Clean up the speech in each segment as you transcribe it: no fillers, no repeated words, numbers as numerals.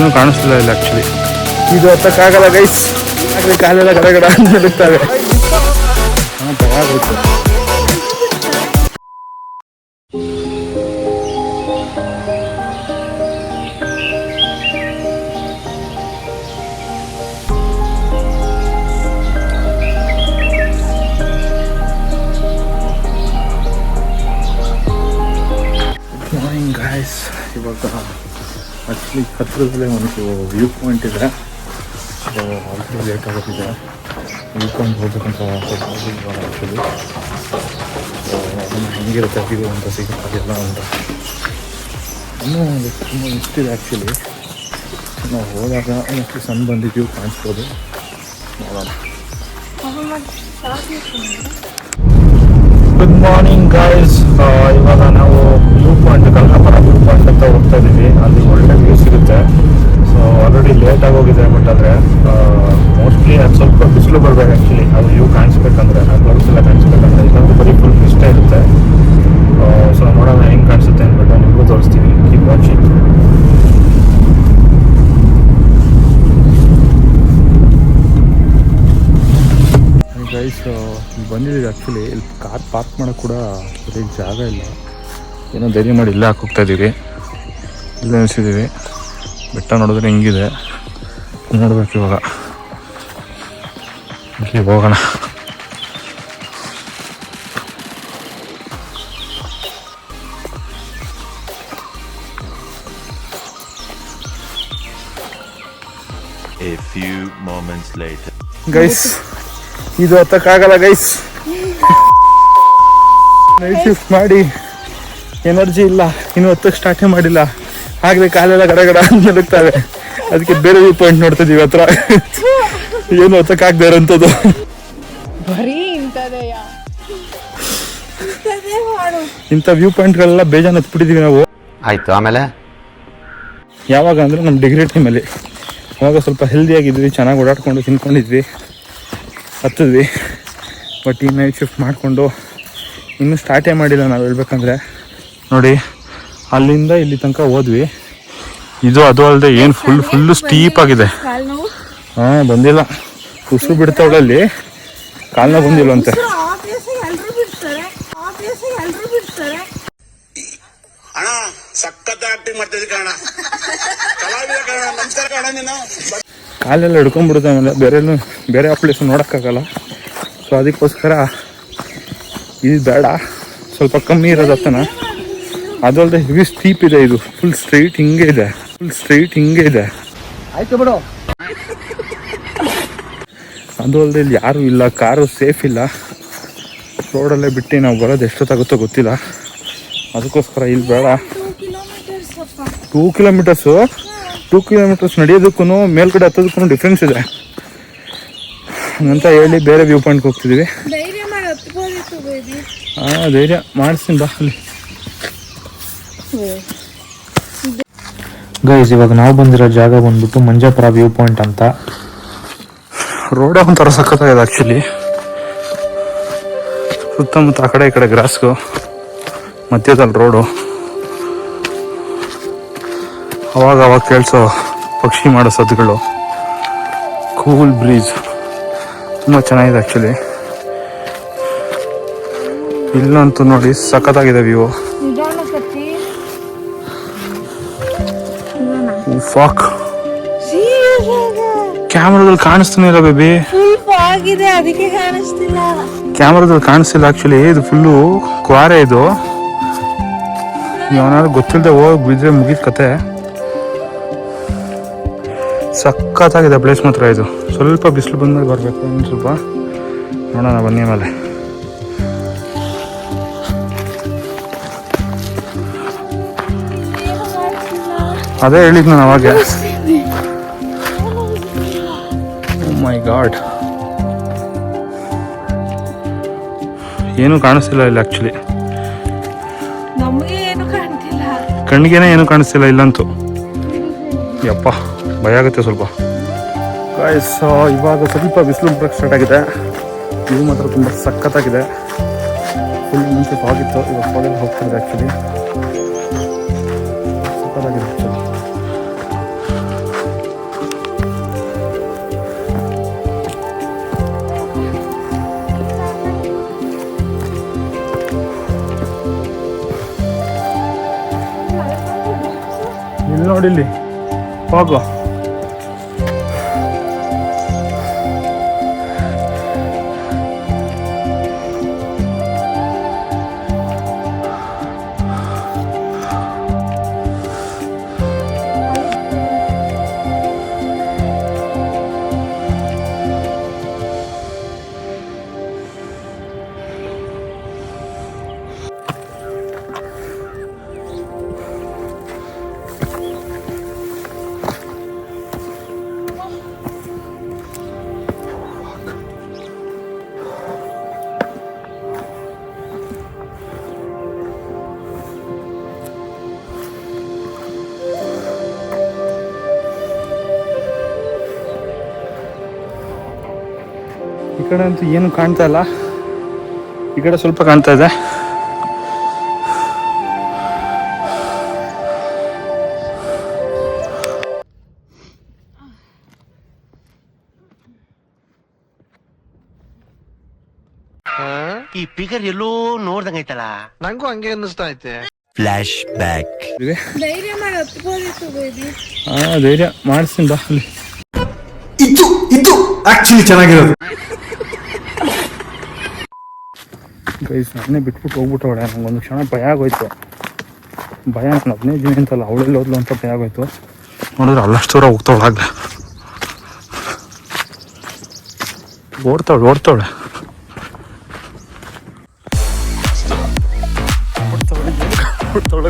ಏನು ಕಾಣಿಸ್ತಿಲ್ಲ ಇಲ್ಲ ಆ್ಯಕ್ಚುಲಿ. ಇದು ಹತ್ತಕ್ಕಾಗಲ್ಲ ಗೈಸ್, ಆಗಲಿ ಕಾಲೆಲ್ಲ ಗಡಗಡ ಅಂತ ನಡುಕ್ತವೆ. ಹಾಂ ತಗೋಬೇಕು. ಮಾರ್ನಿಂಗ್ ಗಾಯ್ಸ್, ಇವಾಗ ಆ್ಯಕ್ಚುಲಿ ಹತ್ತಿರದಲ್ಲೇ ಒಂದು ವ್ಯೂ ಪಾಯಿಂಟ್ ಇದೆ. ಸೊ ಆಲ್ರೆಡಿ ಲೇಟ್ ಆಗೋದಿದೆ. ವ್ಯೂ ಪಾಯಿಂಟ್ ಹೋಗ್ಬೇಕಂತ ಇವಾಗ ಆ್ಯಕ್ಚುಲಿ. ಸೊ ಅದನ್ನು ಹೆಂಗಿರುತ್ತೆ ವ್ಯೂ ಅಂತ ಸಿಗುತ್ತದೆಲ್ಲ ಅಂತ ಇನ್ನೂ ಒಂದು ತುಂಬ ಇಷ್ಟಿದೆ ಆ್ಯಕ್ಚುಲಿ. ನಾವು ಹೋದಾಗ ಮತ್ತು ಸಣ್ಣ ಬಂದು ವ್ಯೂ ಕಾಣಿಸ್ಬೋದು, ನೋಡೋಣ. ಗುಡ್ ಮಾರ್ನಿಂಗ್ ಗಾಯ್ಸ್, ಇವಾಗ ನಾವು ವ್ಯೂ ಪಾಯಿಂಟ್ ಕಲ್ಕಾಪುರ ವ್ಯೂ ಪಾಯಿಂಟ್ ಅಂತ ಹೋಗ್ತಾ ಇದ್ದೀವಿ. ಅಲ್ಲಿ ಒಳ್ಳೆ ವ್ಯೂ ಸಿಗುತ್ತೆ. ಸೊ ಆಲ್ರೆಡಿ ಲೇಟ್ ಆಗೋಗಿದೆ. ಬಟ್ ಆದರೆ ಮೋಸ್ಟ್ಲಿ ಅದು ಸ್ವಲ್ಪ ಬಿಸಿಲು ಬರಬೇಕು ಆ್ಯಕ್ಚುಲಿ, ಅದು ವ್ಯೂ ಕಾಣಿಸ್ಬೇಕಂದ್ರೆ, ಆ ಕ್ಲೌಡ್ಸ್ ಎಲ್ಲ ಕಾಣಿಸ್ಬೇಕಂದ್ರೆ. ಇಲ್ಲಾಂದ್ರೆ ಬರೀ ಫುಲ್ ಮಿಸ್ಟೇ ಇರುತ್ತೆ. ಸೊ ನೋಡೋಣ ಹೆಂಗೆ ಕಾಣಿಸುತ್ತೆ ಅಂದ್ಬಿಟ್ಟು ನಿಮಗೂ ತೋರಿಸ್ತೀವಿ. Keep watching. ಗೈಸ್ ಬಂದಿದ್ದೀವಿ ಆ್ಯಕ್ಚುಲಿ. ಇಲ್ಲಿ ಕಾರ್ ಪಾರ್ಕ್ ಮಾಡೋಕ್ಕೆ ಕೂಡ ಬರೀ ಜಾಗ ಇಲ್ಲ. ಏನೋ ಧೈರ್ಯ ಮಾಡಿ ಇಲ್ಲೇ ಹಾಕೋಗ್ತಾ ಇದ್ದೀವಿ. ಇಲ್ಲೇ ನಿಲ್ಸಿದ್ದೀವಿ. ಬೆಟ್ಟ ನೋಡಿದ್ರೆ ಹಿಂಗಿದೆ, ನೋಡ್ಬೇಕು ಇವಾಗ. ಇಲ್ಲಿ ಹೋಗೋಣ. A few moments later. Guys ಇದು ಹತ್ತಕ್ಕಾಗಲ್ಲ ಗೈಸ್. ನೈಟ್ ಶಿಫ್ಟ್ ಮಾಡಿ ಎನರ್ಜಿ ಇಲ್ಲ, ಇನ್ನು ಹತ್ತಕ್ಕೆ ಸ್ಟಾರ್ಟೇ ಮಾಡಿಲ್ಲ. ಆಗಲೇ ಕಾಲೆಲ್ಲ ಗಡಗಡ ಅಂತ ನಡುಕ್ತವೆ. ಅದಕ್ಕೆ ಬೇರೆ ವ್ಯೂ ಪಾಯಿಂಟ್ ನೋಡ್ತಿದ್ದೀವಿ ಹತ್ರ. ಏನು ಹತ್ತಕ್ಕಾಗದೇ ಇರೋಂಥದ್ದು. ಇಂಥ ವ್ಯೂ ಪಾಯಿಂಟ್ಗಳೆಲ್ಲ ಬೇಜಾನ್ ಹತ್ಬಿಟ್ಟಿದ್ದೀವಿ ನಾವು. ಆಯಿತು, ಆಮೇಲೆ ಯಾವಾಗ ಅಂದರೆ ನಮ್ಮ ಡಿಗ್ರಿ ಟೈಮಲ್ಲಿ. ಅವಾಗ ಸ್ವಲ್ಪ ಹೆಲ್ದಿಯಾಗಿದ್ವಿ, ಚೆನ್ನಾಗಿ ಓಡಾಡ್ಕೊಂಡು ತಿನ್ಕೊಂಡಿದ್ವಿ, ಹತ್ತಿದ್ವಿ. ಬಟ್ ಈ ನೈಟ್ ಶಿಫ್ಟ್ ಮಾಡಿಕೊಂಡು ಇನ್ನೂ ಸ್ಟಾರ್ಟೇ ಮಾಡಿಲ್ಲ ನಾವು ಹೇಳ್ಬೇಕಂದ್ರೆ. ನೋಡಿ, ಅಲ್ಲಿಂದ ಇಲ್ಲಿ ತನಕ ಹೋದ್ವಿ. ಇದು ಅದು ಅಲ್ಲದೆ ಏನು ಫುಲ್ಲು ಸ್ಟೀಪ್ ಆಗಿದೆ. ಹಾಂ ಬಂದಿಲ್ಲ, ಉಸಿರು ಬಿಡ್ತಾವಳಲ್ಲಿ, ಕಾಲ್ನ ಬಂದಿಲ್ವಂತೆ. ಕಾಲೆಲ್ಲ ಹಿಡ್ಕೊಂಡ್ಬಿಡುತ್ತೆ. ಆಮೇಲೆ ಬೇರೆ ಪ್ಲೇಸ್ ನೋಡೋಕ್ಕಾಗಲ್ಲ. ಸೊ ಅದಕ್ಕೋಸ್ಕರ ಇದು ಬೇಡ, ಸ್ವಲ್ಪ ಕಮ್ಮಿ ಇರೋದು ಹತ್ತನ. ಅದು ಅಲ್ಲದೆ ಹೆವಿ ಸ್ಟೀಪ್ ಇದೆ. ಇದು ಫುಲ್ ಸ್ಟ್ರೈಟ್ ಹಿಂಗೆ ಇದೆ. ಆಯ್ತು ಬಿಡು. ಅದು ಅಲ್ಲದೆ ಇಲ್ಲಿ ಯಾರೂ ಇಲ್ಲ, ಕಾರು ಸೇಫ್ ಇಲ್ಲ. ರೋಡಲ್ಲೇ ಬಿಟ್ಟು ನಾವು ಬರೋದು ಎಷ್ಟೊತ್ತಾಗುತ್ತೋ ಗೊತ್ತಿಲ್ಲ. ಅದಕ್ಕೋಸ್ಕರ ಇಲ್ಲಿ ಬೇಡ. 2 ಕಿಲೋಮೀಟರ್ಸ್ ನಡೆಯೋದಕ್ಕೂ ಮೇಲ್ಗಡೆ ಹತ್ತೋದಕ್ಕೂ ಡಿಫ್ರೆನ್ಸ್ ಇದೆ ಅಂತ ಹೇಳಿ ಬೇರೆ ವ್ಯೂ ಪಾಯಿಂಟ್ಗೆ ಹೋಗ್ತಿದ್ದೀವಿ. ಹಾಂ ಧೈರ್ಯ ಮಾಡಿಸ್ತೀನಿ ಬಾ. ಅಲ್ಲಿ ಗೈಸ್, ಇವಾಗ ನಾವು ಬಂದಿರೋ ಜಾಗ ಬಂದ್ಬಿಟ್ಟು ಮಂಜಾಪುರ ವ್ಯೂ ಪಾಯಿಂಟ್ ಅಂತ. ರೋಡೇ ಒಂಥರ ಸಖತ್ತಾಗಿದೆ ಆ್ಯಕ್ಚುಲಿ. ಸುತ್ತಮುತ್ತ ಆ ಕಡೆ ಈ ಕಡೆ ಗ್ರಾಸ್ಗು, ಮಧ್ಯದಲ್ಲಿ ರೋಡು. ಅವಾಗ ಕೇಳಿಸೋ ಪಕ್ಷಿ ಮಾಡೋ ಸದ್ದುಗಳು, ಕೂಲ್ ಬ್ರೀಸ್, ತುಂಬ ಚೆನ್ನಾಗಿದೆ ಆ್ಯಕ್ಚುಲಿ. ಇಲ್ಲಂತೂ ನೋಡಿ ಸಖತ್ತಾಗಿದೆ ವ್ಯೂ. ಫಾಕ್ ಕ್ಯಾಮ್ರಾದಲ್ಲಿ ಕಾಣಿಸ್ತಾನೆ ಇಲ್ಲ ಬೇಬಿ. ಕ್ಯಾಮ್ರಾದಲ್ಲಿ ಕಾಣಿಸ್ತಿಲ್ಲ ಆ್ಯಕ್ಚುಲಿ. ಇದು ಫುಲ್ಲು ಕ್ವಾರೆ. ಇದು ಏನಾದ್ರು ಗೊತ್ತಿಲ್ಲದೆ ಹೋಗಿ ಬಿದ್ದರೆ ಮುಗಿದ ಕತೆ. ಸಖತ್ತಾಗಿದೆ ಪ್ಲೇಸ್ ಮಾತ್ರ. ಇದು ಸ್ವಲ್ಪ ಬಿಸಿಲು ಬಂದ್ಮೇಲೆ ಬರಬೇಕು. ಇನ್ನು ಸ್ವಲ್ಪ ನೋಡೋಣ ಬನ್ನಿ. ಆಮೇಲೆ ಅದೇ ಹೇಳಿದ್ ನಾನು ಅವಾಗ. ಓ ಮೈ ಗಾಡ್, ಏನು ಕಾಣಿಸ್ತಿಲ್ಲ ಇಲ್ಲ ಆ್ಯಕ್ಚುಲಿ. ಕಣ್ಣಿಗೇನೆ ಏನು ಕಾಣಿಸ್ತಿಲ್ಲ ಇಲ್ಲಂತೂ. ಯಪ್ಪ ಭಯ ಆಗುತ್ತೆ ಸ್ವಲ್ಪ. ಗಾಯ್ಸ್, ಇವಾಗ ಸ್ವಲ್ಪ ಬಿಸಿಲು ಬರೋಕ್ಕೆ ಸ್ಟಾರ್ಟ್ ಆಗಿದೆ. ಇದು ಮಾತ್ರ ತುಂಬ ಸಖತ್ತಾಗಿದೆ. ಫುಲ್ ಮುಂಚೆ ಫಾಗಿತ್ತು, ಇವಾಗ ಫಾಗಲ್ಲಿ ಹೋಗ್ತಿದೆ ಆ್ಯಕ್ಚುಲಿ. ಸಖತ್ತಾಗಿದೆ ಆ್ಯಕ್ಚುಲಿ. ನೋಡಿಲ್ಲಿ ಹೋಗು. ಈ ಕಡೆ ಅಂತೂ ಏನು ಕಾಣ್ತಾ ಇಲ್ಲ, ಈ ಕಡೆ ಸ್ವಲ್ಪ ಕಾಣ್ತಾ ಇದೆ. ಈ ಫಿಗರ್ ಎಲ್ಲೋ ನೋಡ್ದಂಗೈತಲ್ಲ, ನಂಗೂ ಹಂಗೆ ಅನ್ನಿಸ್ತಾ ಐತೆ. Flash back. ಧೈರ್ಯ ಮಾಡಿ ಹತ್ಬೋದಿತ್ತು ಬೇಬಿ. ಧೈರ್ಯ ಮಾಡಿಸ್ತೀನಿ ಬಾ. ಅಲ್ಲಿ ಇದು ಆಕ್ಚುಲಿ ಚೆನ್ನಾಗಿರೋದು. ಗೈಸ್ ನಾನೇ ಬಿಟ್ಬಿಟ್ಟು ಹೋಗ್ಬಿಟ್ಟವಳೆ. ನಂಗೊಂದು ಕ್ಷಣ ಭಯ ಆಗೋಯ್ತು. ಭಯ ನಾನು 15 ದಿನ ಅಂತಲ್ಲ, ಅವಳೆಲ್ಲ ಹೋದ್ಲು ಅಂತ ಭಯ ಆಗೋಯ್ತು. ನೋಡಿದ್ರೆ ಅಲ್ಲಷ್ಟು ದೂರ ಹೋಗ್ತಾವಳಾಗ್ಲೆ. ಓಡ್ತಾವಳೆ ಓಡ್ತಾವಳೆ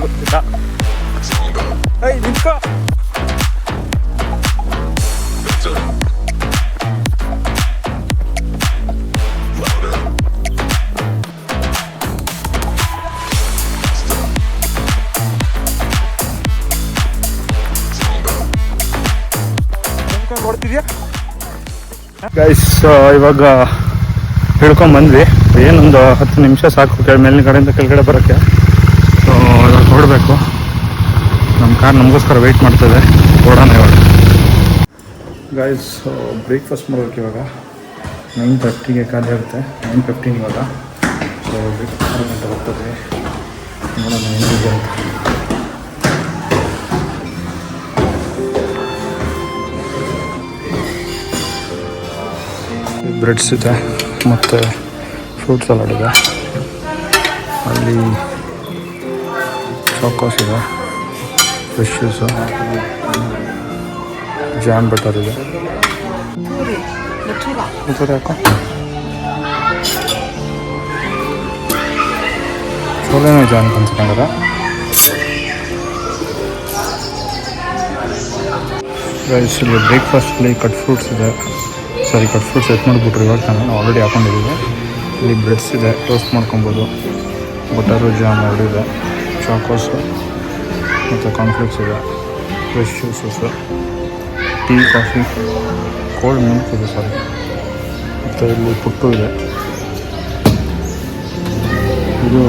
ಗೊತ್ತಿಲ್ಲ. ನಿಂತ್ಕೋ. ಗೈಸ್ ಇವಾಗ ಹಿಡ್ಕೊಂಡ್ ಬಂದ್ವಿ. ಏನೊಂದು 10 ನಿಮಿಷ ಸಾಕು ಮೇಲಿನ ಕಡೆಯಿಂದ ಕೆಳಗಡೆ ಬರೋಕ್ಕೆ. ಸೊ ಇವಾಗ ಹೊರಡಬೇಕು. ನಮ್ಮ ಕಾರ್ ನಮಗೋಸ್ಕರ ವೆಯ್ಟ್ ಮಾಡ್ತದೆ. ಹೊರಡೋಣ ಇವಾಗ. ಗೈಸ್ ಬ್ರೇಕ್ಫಾಸ್ಟ್ ಮಾಡೋಕ್ಕೆ ಇವಾಗ 9:30ಗೆ ಖಾಲಿ ಆಗುತ್ತೆ. 9:15 ಇವಾಗ. ಸೊ ಬ್ರೇಕ್ಫಾಸ್ಟ್ 6 ಗಂಟೆ ಹೋಗ್ತದೆ. ನೋಡೋಣ ಏನಿದೆ ಅಂತ. ಬ್ರೆಡ್ಸ್ ಇದೆ ಮತ್ತು ಫ್ರೂಟ್ ಸಲಾಡ್ ಇದೆ. ಅಲ್ಲಿ ಚಾಕೋಸ್ ಇದೆ, ಫ್ರೆಶ್ ಜ್ಯೂಸು, ಜಾಮ್ ಬಟರ್ ಇದೆ. ಯಾಕೋ ಚೋಲೆನೋ ಇದೆ ಅಂತ ಅನ್ಸ್ಕೊಂಡ್ರೆ. ಇಲ್ಲಿ ಬ್ರೇಕ್ಫಾಸ್ಟಲ್ಲಿ ಕಟ್ ಫ್ರೂಟ್ಸ್ ಇದೆ. ಕಟ್ ಫ್ರೂಟ್ಸ್ ಎತ್ ಮಾಡಿಬಿಟ್ರು ಇವಾಗ ನಾವು ಆಲ್ರೆಡಿ ಹಾಕೊಂಡಿದ್ದೀವಿ. ಇಲ್ಲಿ ಬ್ರೆಡ್ಸ್ ಇದೆ, ಟೋಸ್ಟ್ ಮಾಡ್ಕೊಬೋದು. ಬಟರು ಜಾಮ್ ಎರಡು ಇದೆ, ಚಾಕೋಸು ಮತ್ತು ಕಾರ್ನ್ಫ್ಲೇಕ್ಸ್ ಇದೆ, fresh juices, tea, coffee, cold milk ಇದೆ ಮತ್ತು ಇಲ್ಲಿ ಪುಟ್ಟು ಇದೆ. ಇದು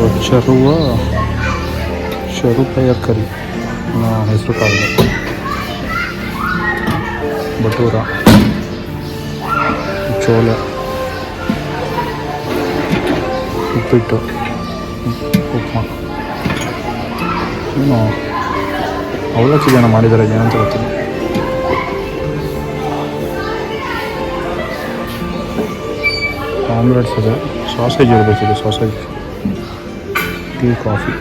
ಶರುಪಾಯ ಕರಿ ಅನ್ನೋ ಹೆಸರು ಕಾಳಿದೆ. ಬಟೂರ, ಚೋಲೆ, ಉಪ್ಪಿಟ್ಟು, ಉಪ್ಮಾ, ಏನು ಅವಲಕ್ಕಿ ಜನ ಮಾಡಿದ್ದಾರೆ, ಏನಂತ ಗೊತ್ತಿಲ್ಲ. ಆಮ್ಲೆಟ್ಸ್ ಇದೆ, ಸಾಸೇಜ್ ಇರಬೇಕಿದೆ, sausage, tea, coffee.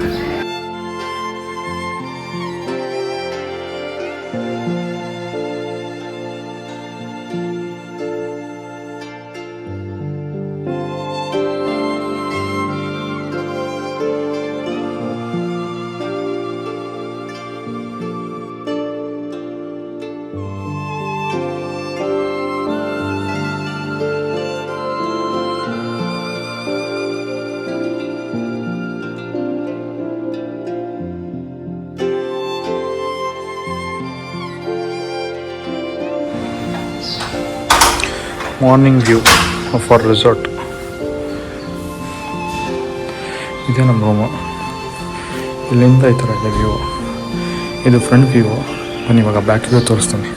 Morning view for resort. ಇದೇ ನಮ್ಮ ರೂಮು. ಇಲ್ಲಿಂದ ಈ ಥರ ಇದೆ ವ್ಯೂ. ಇದು ಫ್ರಂಟ್ ವ್ಯೂ. ನಾನು ಇವಾಗ ಬ್ಯಾಕ್ ವ್ಯೂ ತೋರಿಸ್ತೀನಿ.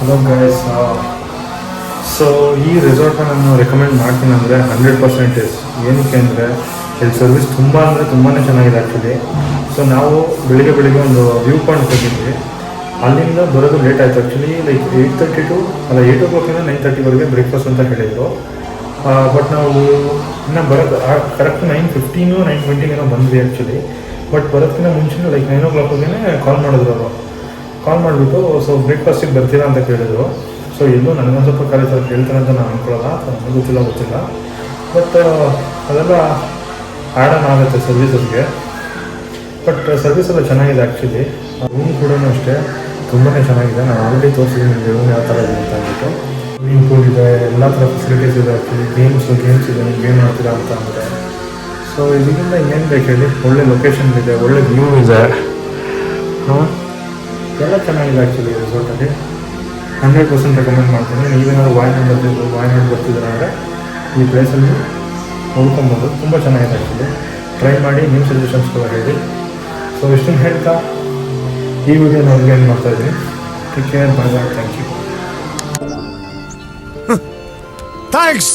ಹಲೋ ಗೈಸ್, ಸೊ ಈ ರೆಸಾರ್ಟ್ನ ನಾನು ರೆಕಮೆಂಡ್ ಮಾಡ್ತೀನಿ ಅಂದರೆ 100% ಏನಕ್ಕೆ ಅಂದರೆ ಇಲ್ಲಿ ಸರ್ವಿಸ್ ತುಂಬ ಅಂದರೆ ತುಂಬಾ ಚೆನ್ನಾಗಿದೆ ಆ್ಯಕ್ಚುಲಿ. ಸೊ ನಾವು ಬೆಳಿಗ್ಗೆ ಒಂದು ವ್ಯೂ ಪಾಯಿಂಟ್ ಹೋಗಿದ್ವಿ. ಅಲ್ಲಿಂದ ಬರೋದು ಲೇಟ್ ಆಯಿತು ಆ್ಯಕ್ಚುಲಿ. ಲೈಕ್ 8 o'clock 9:30ವರೆಗೆ ಬ್ರೇಕ್ಫಾಸ್ಟ್ ಅಂತ ಹೇಳಿದರು. ಬಟ್ ನಾವು ಇನ್ನೂ ಬರೋದು ಕರೆಕ್ಟ್ 9:15 9:20 ಬಂದ್ವಿ ಆ್ಯಕ್ಚುಲಿ. ಬಟ್ ಬರೋದಕ್ಕಿಂತ ಮುಂಚೆ ಲೈಕ್ 9 o'clockಗೆ ಕಾಲ್ ಮಾಡಿದ್ರು ಅವರು. ಕಾಲ್ ಮಾಡಿಬಿಟ್ಟು ಸೊ ಬ್ರೇಕ್ಫಾಸ್ಟಿಗೆ ಬರ್ತೀರಾ ಅಂತ ಕೇಳಿದರು. ಸೊ ಎಲ್ಲೂ ನನಗೊಂದು ಸ್ವಲ್ಪ ಕರೀತಾರೆ ಕೇಳ್ತಾರೆ ಅಂತ ನಾನು ಅಂದ್ಕೊಳ್ಳೋಲ್ಲ, ನನಗೆ ಗೊತ್ತಿಲ್ಲ. ಬಟ್ ಅದೆಲ್ಲ ಆ್ಯಡ್ ಆನ್ ಆಗುತ್ತೆ ಸರ್ವಿಸಸ್ಗೆ. ಬಟ್ ಸರ್ವಿಸ್ ಎಲ್ಲ ಚೆನ್ನಾಗಿದೆ ಆ್ಯಕ್ಚುಲಿ. ರೂಮ್ ಕೂಡ ಅಷ್ಟೇ ತುಂಬಾ ಚೆನ್ನಾಗಿದೆ. ನಾನು ಆಲ್ರೆಡಿ ತೋರಿಸಿದ್ದೀನಿ ನಿಮಗೆ ರೂಮ್ ಯಾವ ಥರ ಇದೆ ಅಂತ ಅಂದ್ಬಿಟ್ಟು. ಸ್ವಿಮ್ಮಿಂಗ್ ಪೂಲ್ ಇದೆ, ಎಲ್ಲ ಥರ ಫೆಸಿಲಿಟೀಸ್ ಇದೆ ಆ್ಯಕ್ಚುಲಿ. ಗೇಮ್ಸ್ ಇದೆ, ನೀವು ಗೇಮ್ ಆಡ್ತೀರಾ ಅಂತ ಅಂದರೆ. ಸೊ ಇದರಿಂದ ಇನ್ನೇನು ಬೇಕು ಹೇಳಿ, ಒಳ್ಳೆ ಲೊಕೇಶನ್ ಇದೆ, ಒಳ್ಳೆ ವ್ಯೂ ಇದೆ, ಎಲ್ಲ ಚೆನ್ನಾಗಿದೆ ಆ್ಯಕ್ಚುಲಿ ರೆಸಾರ್ಟಲ್ಲಿ. 100% ರೆಕಮೆಂಡ್ ಮಾಡ್ತೀನಿ. ನೀವೇನಾದ್ರು ವಾಯ್ನಾಡ್ ಬರ್ತಿದ್ದೀರಾ ಅಂದರೆ ಈ ಪ್ಲೇಸಲ್ಲಿ ನೋಡ್ಕೊಬೋದು. ತುಂಬ ಚೆನ್ನಾಗಿದೆ ಆ್ಯಕ್ಚುಲಿ. ಟ್ರೈ ಮಾಡಿ, ನಿಮ್ಮ ಸಜೆಷನ್ಸ್ ಕೂಡ ಹೇಳಿ. ಸೊ ಇಷ್ಟನ್ನು ಹೇಳ್ತಾ ಈ ವಿಡಿಯೋ ನಾನು ಏನು ಮಾಡ್ತಾಯಿದ್ದೀನಿ. Take care, bye bye, thank you. Thanks.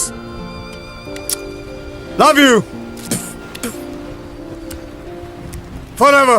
Love you. Forever.